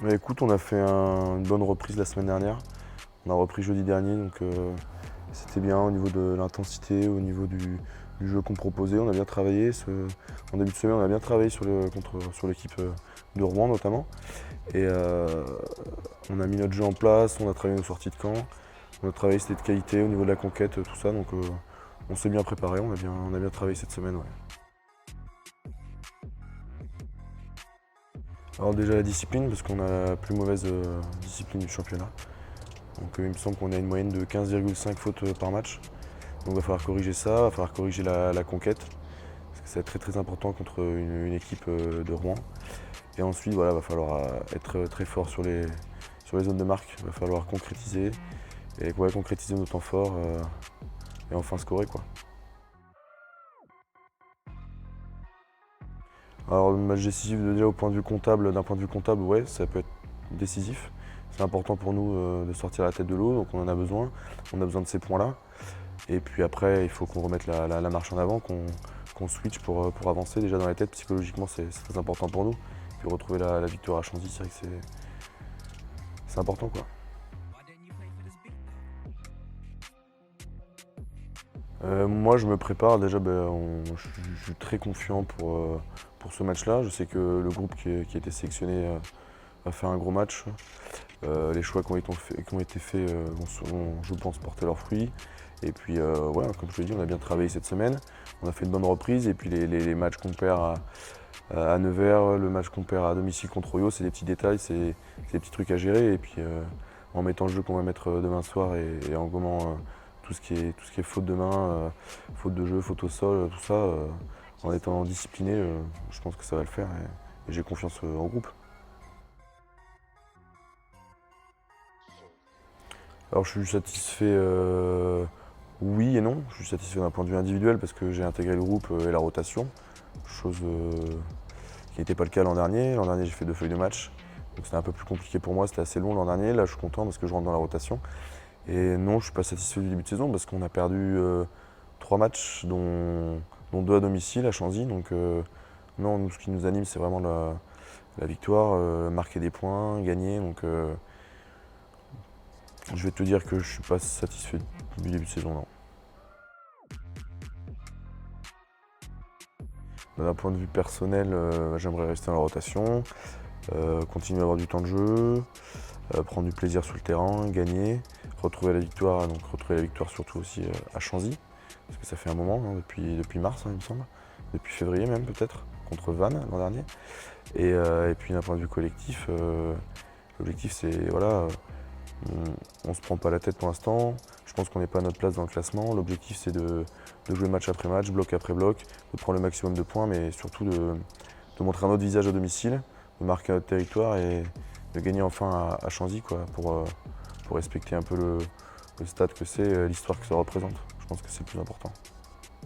Bah, écoute, on a fait une bonne reprise la semaine dernière. On a repris jeudi dernier, donc c'était bien au niveau de l'intensité, au niveau du jeu qu'on proposait. On a bien travaillé. En début de semaine, on a bien travaillé sur l'équipe de Rouen notamment. Et on a mis notre jeu en place, on a travaillé nos sorties de camp, on a travaillé c'était de qualité au niveau de la conquête, tout ça. Donc on s'est bien préparé, on a bien travaillé cette semaine. Ouais. Alors déjà la discipline, parce qu'on a la plus mauvaise discipline du championnat. Donc il me semble qu'on a une moyenne de 15,5 fautes par match. Donc il va falloir corriger ça, il va falloir corriger la conquête. Parce que c'est très très important contre une équipe de Rouen. Et ensuite voilà, il va falloir être très fort sur les zones de marque. Il va falloir concrétiser. Et ouais, concrétiser nos temps forts et enfin scorer quoi. Alors le match décisif déjà au point de vue comptable, d'un point de vue comptable, ouais, ça peut être décisif. C'est important pour nous de sortir la tête de l'eau, donc on en a besoin. On a besoin de ces points-là. Et puis après, il faut qu'on remette la marche en avant, qu'on switch pour avancer. Déjà dans la tête, psychologiquement, c'est très important pour nous. Puis retrouver la victoire à Chanzy, c'est vrai que c'est important quoi. Moi, je me prépare. Déjà, je suis très confiant pour ce match-là. Je sais que le groupe qui a été sélectionné va faire un gros match. Les choix qui ont été faits vont, je pense, porter leurs fruits. Et puis, voilà, comme je l'ai dit, on a bien travaillé cette semaine. On a fait une bonne reprise. Et puis, les matchs qu'on perd à Nevers, le match qu'on perd à domicile contre Oyo, c'est des petits détails, c'est des petits trucs à gérer. Et puis, en mettant le jeu qu'on va mettre demain soir et en gommant tout ce qui est faute de main, faute de jeu, faute au sol, tout ça, en étant discipliné, je pense que ça va le faire et j'ai confiance en groupe. Alors je suis satisfait, oui et non. Je suis satisfait d'un point de vue individuel parce que j'ai intégré le groupe et la rotation, chose qui n'était pas le cas l'an dernier. L'an dernier j'ai fait 2 feuilles de match, donc c'était un peu plus compliqué pour moi, c'était assez long l'an dernier. Là je suis content parce que je rentre dans la rotation. Et non, je ne suis pas satisfait du début de saison parce qu'on a perdu 3 matchs, dont 2 à domicile à Chanzy. Donc non, nous, ce qui nous anime, c'est vraiment la victoire, marquer des points, gagner. Donc je vais te dire que je ne suis pas satisfait du début de saison, non. D'un point de vue personnel, j'aimerais rester dans la rotation, continuer à avoir du temps de jeu, prendre du plaisir sur le terrain, gagner, retrouver la victoire surtout aussi à Chanzy, parce que ça fait un moment, hein, depuis mars, hein, il me semble, depuis février même peut-être, contre Vannes l'an dernier. Et puis d'un point de vue collectif, l'objectif c'est voilà, on ne se prend pas la tête pour l'instant, je pense qu'on n'est pas à notre place dans le classement, l'objectif c'est de jouer match après match, bloc après bloc, de prendre le maximum de points, mais surtout de montrer un autre visage à domicile, de marquer notre territoire et de gagner enfin à Chanzy quoi, pour respecter un peu le stade que c'est, l'histoire que ça représente. Je pense que c'est le plus important.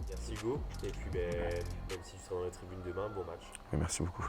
Merci Hugo. Et puis, même si tu seras dans la tribune demain, bon match. Et merci beaucoup.